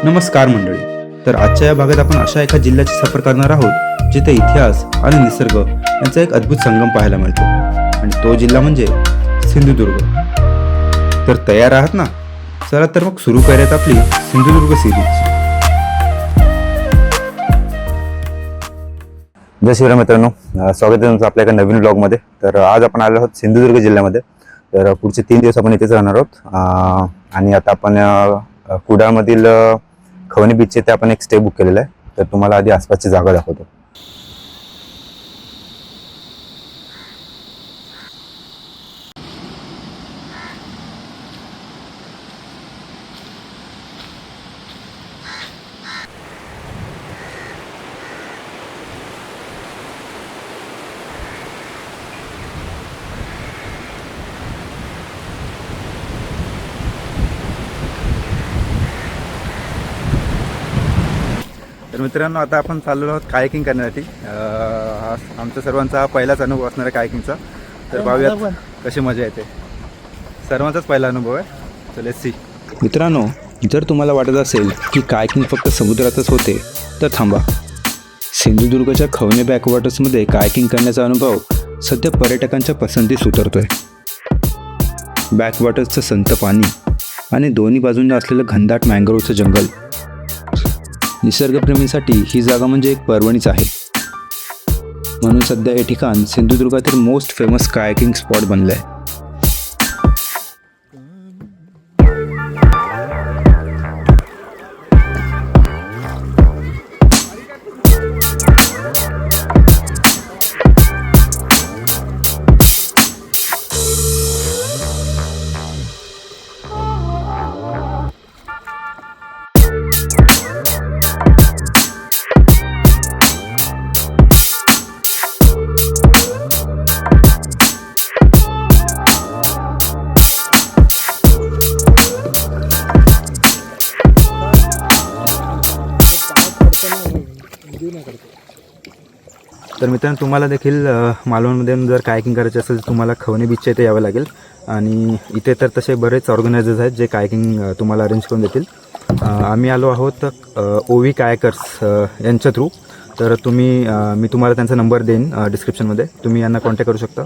नमस्कार मंडळी. तर आजच्या या भागात आपण अशा एका जिल्ह्याची सफर करणार आहोत जिथे इतिहास आणि निसर्ग यांचा एक अद्भुत संगम पाहायला मिळतो, आणि तो जिल्हा म्हणजे सिंधुदुर्ग. तर तयार आहात ना? चला तर मग सुरू करूयात आपली सिंधुदुर्ग सिरीज. जय श्रीराम मित्रांनो, स्वागत आहे तुमचं आपल्या एका नवीन ब्लॉगमध्ये. तर आज आपण आलो आहोत सिंधुदुर्ग जिल्ह्यामध्ये. तर पुढचे 3 दिवस आपण इथेच राहणार आहोत. आणि आता आपण कुडाळमधील खवणी बीचचे ते आपण एक स्टे बुक केलेला आहे. तर तुम्हाला आधी आसपासची जागा दाखवतो. तर मित्रांनो, आता आपण चाललो आहोत कायकिंग करण्यासाठी. हा आमच्या सर्वांचा हा पहिलाच अनुभव असणार आहे कायकिंगचा. तर पाहूयात कशी मजा येते. सर्वांचाच पहिला अनुभव आहे. So let's see. मित्रांनो, जर तुम्हाला वाटत असेल की कायकिंग फक्त समुद्रातच होते तर थांबा. सिंधुदुर्गच्या खवणे बॅकवॉटर्समध्ये कायकिंग करण्याचा अनुभव सध्या पर्यटकांच्या पसंतीस उतरतोय. बॅकवॉटर्सचं संत पाणी आणि दोन्ही बाजूंनी असलेलं घनदाट मँग्रोव्हचं जंगल. निसर्गप्रेमींसाठी ही जागा म्हणजे एक पर्वणीच आहे. म्हणून सध्या हे ठिकाण सिंधुदुर्गातील मोस्ट फेमस कायकिंग स्पॉट बनलं आहे. तर मित्रांनो, तुम्हाला देखील मालवणमध्ये जर कायकिंग करायचे असेल तर तुम्हाला खवणे बीचच्या इथे यावं लागेल. आणि इथे तर तसे बरेच ऑर्गनायझर्स आहेत जे कायकिंग तुम्हाला अरेंज करून देतील. आम्ही आलो आहोत ओवी कायकर्स यांच्या थ्रू. तर मी तुम्हाला त्यांचा नंबर देईन डिस्क्रिप्शनमध्ये. तुम्ही यांना कॉन्टॅक्ट करू शकता.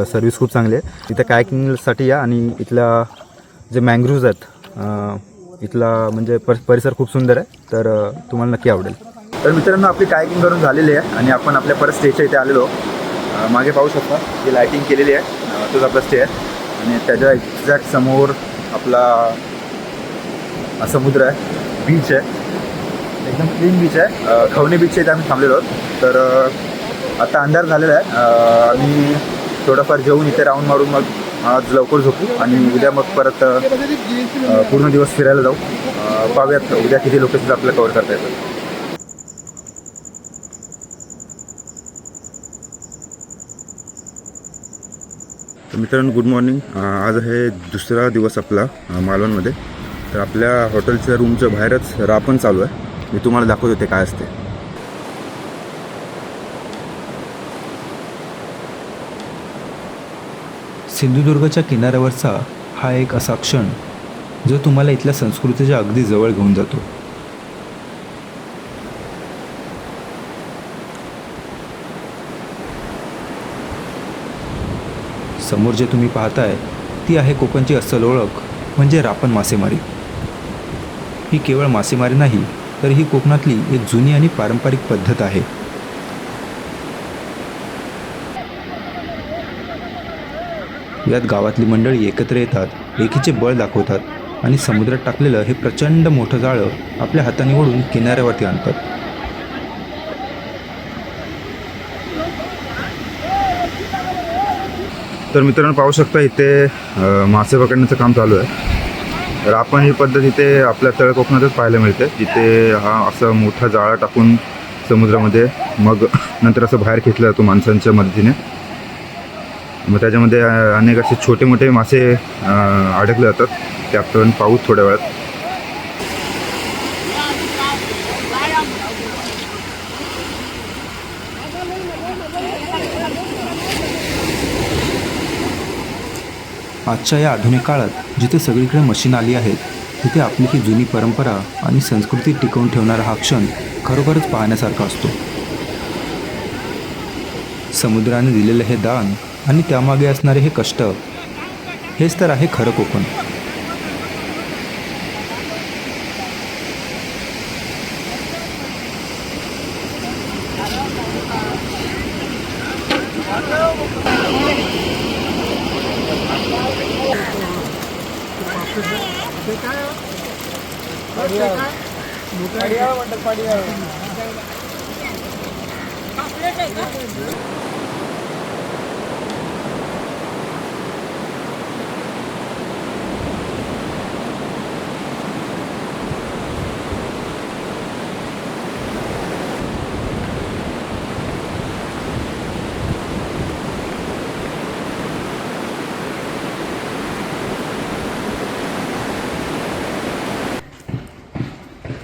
सर्व्हिस खूप चांगली आहे. इथं कायकिंगसाठी या. आणि इथल्या जे मँग्रोव्ज आहेत, इथला म्हणजे परिसर खूप सुंदर आहे. तर तुम्हाला नक्की आवडेल. तर मित्रांनो, आपली कायकिंग करून झालेली आहे आणि आपण आपल्या परत स्टेच्या इथे आलेलो. मागे पाहू शकता ही लायटिंग केलेली आहे, तोच आपला स्टे आहे. आणि त्याच्या एक्झॅक्ट समोर आपला समुद्र आहे, बीच आहे, एकदम क्लीन बीच आहे. खवणे बीचच्या इथे आम्ही थांबलेलो आहोत. तर आता अंधार झालेला आहे. आम्ही थोडंफार जेवून इथे राऊंड मारून मग आज लवकर झोपू आणि उद्या मग परत पूर्ण दिवस फिरायला जाऊ. पाहूयात उद्या किती लोकेशन्स आपल्याला कवर करता येतात. तर मित्रांनो, गुड मॉर्निंग. आज आहे दुसरा दिवस आपला मालवणमध्ये. तर आपल्या हॉटेलच्या रूमच्या बाहेरच रापण चालू आहे. मी तुम्हाला दाखवत होते काय असते. सिंधुदुर्गच्या किनाऱ्यावरचा हा एक असा क्षण जो तुम्हाला इथल्या संस्कृतीच्या अगदी जवळ घेऊन जातो. समोर जे तुम्ही पाहताय ती आहे कोकणची अस्सल ओळख म्हणजे रापण मासेमारी. ही केवळ मासेमारी नाही, तर ही कोकणातली एक जुनी आणि पारंपरिक पद्धत आहे. यात गावातली मंडळी एकत्र येतात, एकीचे बळ दाखवतात आणि समुद्रात टाकलेलं हे प्रचंड मोठं जाळं आपल्या हाताने ओढून किनाऱ्यावरती आणतात. तर मित्रांनो, पाहू शकता इथे मासे पकडण्याचं काम चालू आहे. तर आपण ही पद्धत इथे आपल्या तळ कोकणातच पाहायला मिळते, जिथे हा असं मोठा जाळा टाकून समुद्रामध्ये मग नंतर असं बाहेर खेचला जातो माणसांच्या मदतीने. मग त्याच्यामध्ये अनेक असे छोटे मोठे मासे अडकले जातात. ते आपण पाहू थोड्या वेळात. आजच्या या आधुनिक काळात जिथे सगळीकडे मशीन आली आहेत, तिथे आपली ही जुनी परंपरा आणि संस्कृती टिकवून ठेवणारा हा क्षण खरोखरच पाहण्यासारखा असतो. समुद्राने दिलेलं हे दान आणि त्यामागे असणारे हे कष्ट, हेच तर आहे खरं कोकण.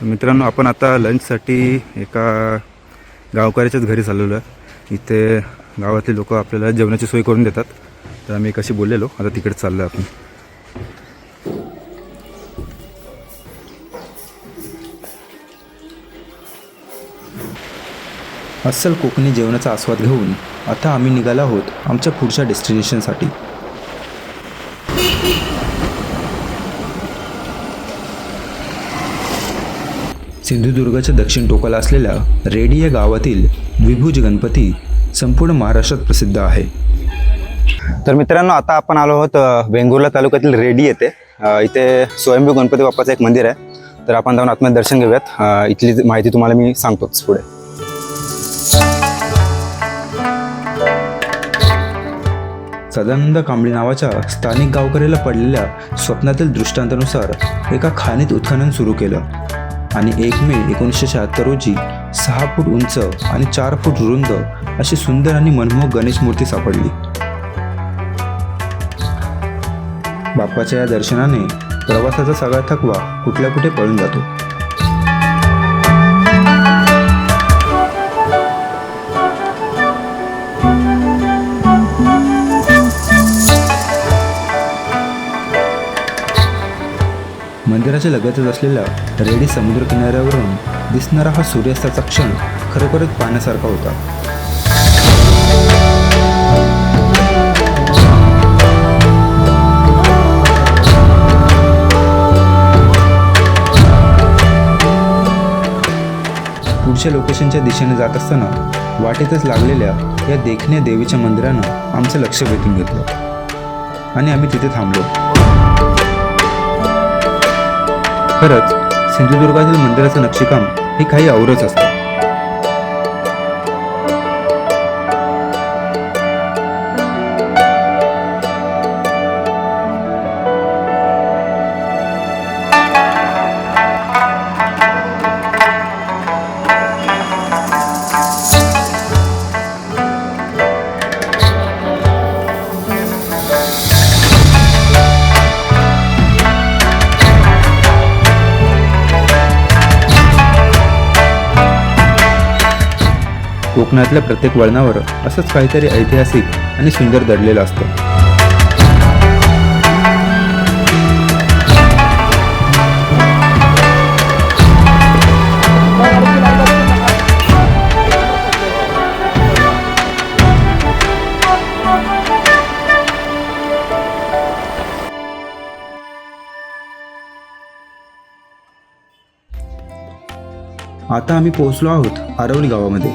मित्रांनो, आपण आता लंचसाठी एका गावकऱ्याच्याच घरी चाललेलो आहे. इथे गावातले लोक आपल्याला जेवणाची सोय करून देतात. तर आम्ही कशी बोललेलो, आता तिकडे चाललो आपण. अस्सल कोकणी जेवणाचा आस्वाद घेऊन आता आम्ही निघालो आहोत आमच्या पुढच्या डेस्टिनेशनसाठी. सिंधुदुर्गाच्या दक्षिण टोकाला असलेल्या रेडी या गावातील द्विभुज गणपती संपूर्ण महाराष्ट्रात प्रसिद्ध आहे. तर मित्रांनो, आता आपण आलो आहोत वेंगुर्ला तालुक्यातील रेडी येथे. इथे स्वयंभू गणपती बाप्पाचं एक मंदिर आहे. तर आपण जाऊन आतमध्ये दर्शन घेऊयात. इथली माहिती तुम्हाला मी सांगतोच पुढे. सदानंद कांबळे नावाच्या स्थानिक गावकऱ्याला पडलेल्या स्वप्नातील दृष्टांतानुसार एका खाणीत उत्खनन सुरू केलं आणि 1 मे 1976 रोजी 6 फूट उंच आणि 4 फूट रुंद अशी सुंदर आणि मनमोहक गणेश मूर्ती सापडली. बाप्पाच्या या दर्शनाने प्रवासाचा सगळा थकवा कुठल्या कुठे पळून जातो. मंदिराच्या लगतच असलेल्या रेडी समुद्र किनाऱ्यावरून दिसणारा हा सूर्यास्ताचा क्षण खरोखरच पाहण्यासारखा होता. पुढच्या लोकेशनच्या दिशेने जात असताना वाटेतच लागलेल्या या देखण्या देवीच्या मंदिरानं आमचं लक्ष वेधून घेतलं आणि आम्ही तिथे थांबलो. खरंच सिंधुदुर्गातील मंदिराचं नक्षीकाम हे काही औरच असतं. कोकणातल्या प्रत्येक वळणावर असंच काहीतरी ऐतिहासिक आणि सुंदर दडलेलं असतं. आता आम्ही पोहोचलो आहोत आरवली गावामध्ये.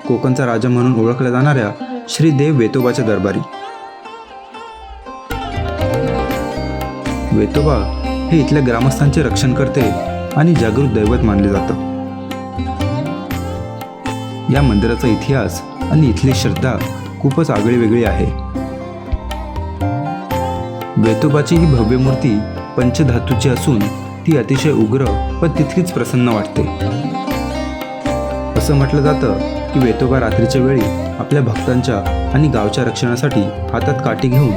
कोकणचा राजा म्हणून ओळखल्या जाणाऱ्या श्री देव वेतोबाच्या दरबारी. वेतोबा हे इथल्या ग्रामस्थांचे रक्षण करते आणि जागृत दैवत मानले जातं. या मंदिराचा इतिहास आणि इथली श्रद्धा खूपच आगळी वेगळी आहे. वेतोबाची ही भव्य मूर्ती पंचधातूची असून ती अतिशय उग्र पण तितकीच प्रसन्न वाटते. असं म्हटलं जातं की वेतोबा रात्रीच्या वेळी आपल्या भक्तांच्या आणि गावच्या रक्षणासाठी हातात काठी घेऊन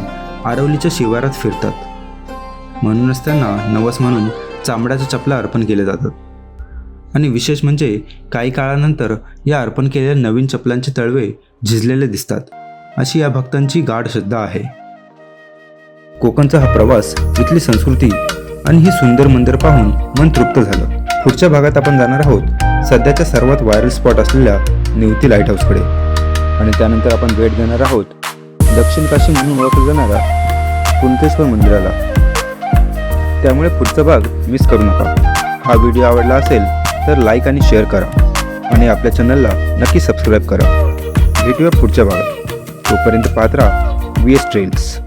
आरवलीच्या शिवारात फिरतात. म्हणूनच त्यांना नवस म्हणून चामड्याच्या चपला अर्पण केले जातात. आणि विशेष म्हणजे काही काळानंतर या अर्पण केलेल्या नवीन चपलांचे तळवे झिजलेले दिसतात, अशी या भक्तांची गाढ श्रद्धा आहे. कोकणचा हा प्रवास इथली संस्कृती आणि ही सुंदर मंदिर पाहून मन तृप्त झालं. पुढच्या भागात आपण जाणार आहोत सध्याच्या सर्वात व्हायरल स्पॉट असलेल्या निवती लाईट हाऊसकडे आणि त्यानंतर आपण भेट देणार आहोत दक्षिण काशी म्हणून ओळखलं जाणाऱ्या कुणकेश्वर मंदिराला. त्यामुळे पुढचा भाग मिस करू नका. हा व्हिडिओ आवडला असेल तर लाईक आणि शेअर करा आणि आपल्या चॅनलला नक्की सबस्क्राईब करा. भेटूया पुढच्या भागात. तोपर्यंत पाहत राहा VS ट्रेल्स.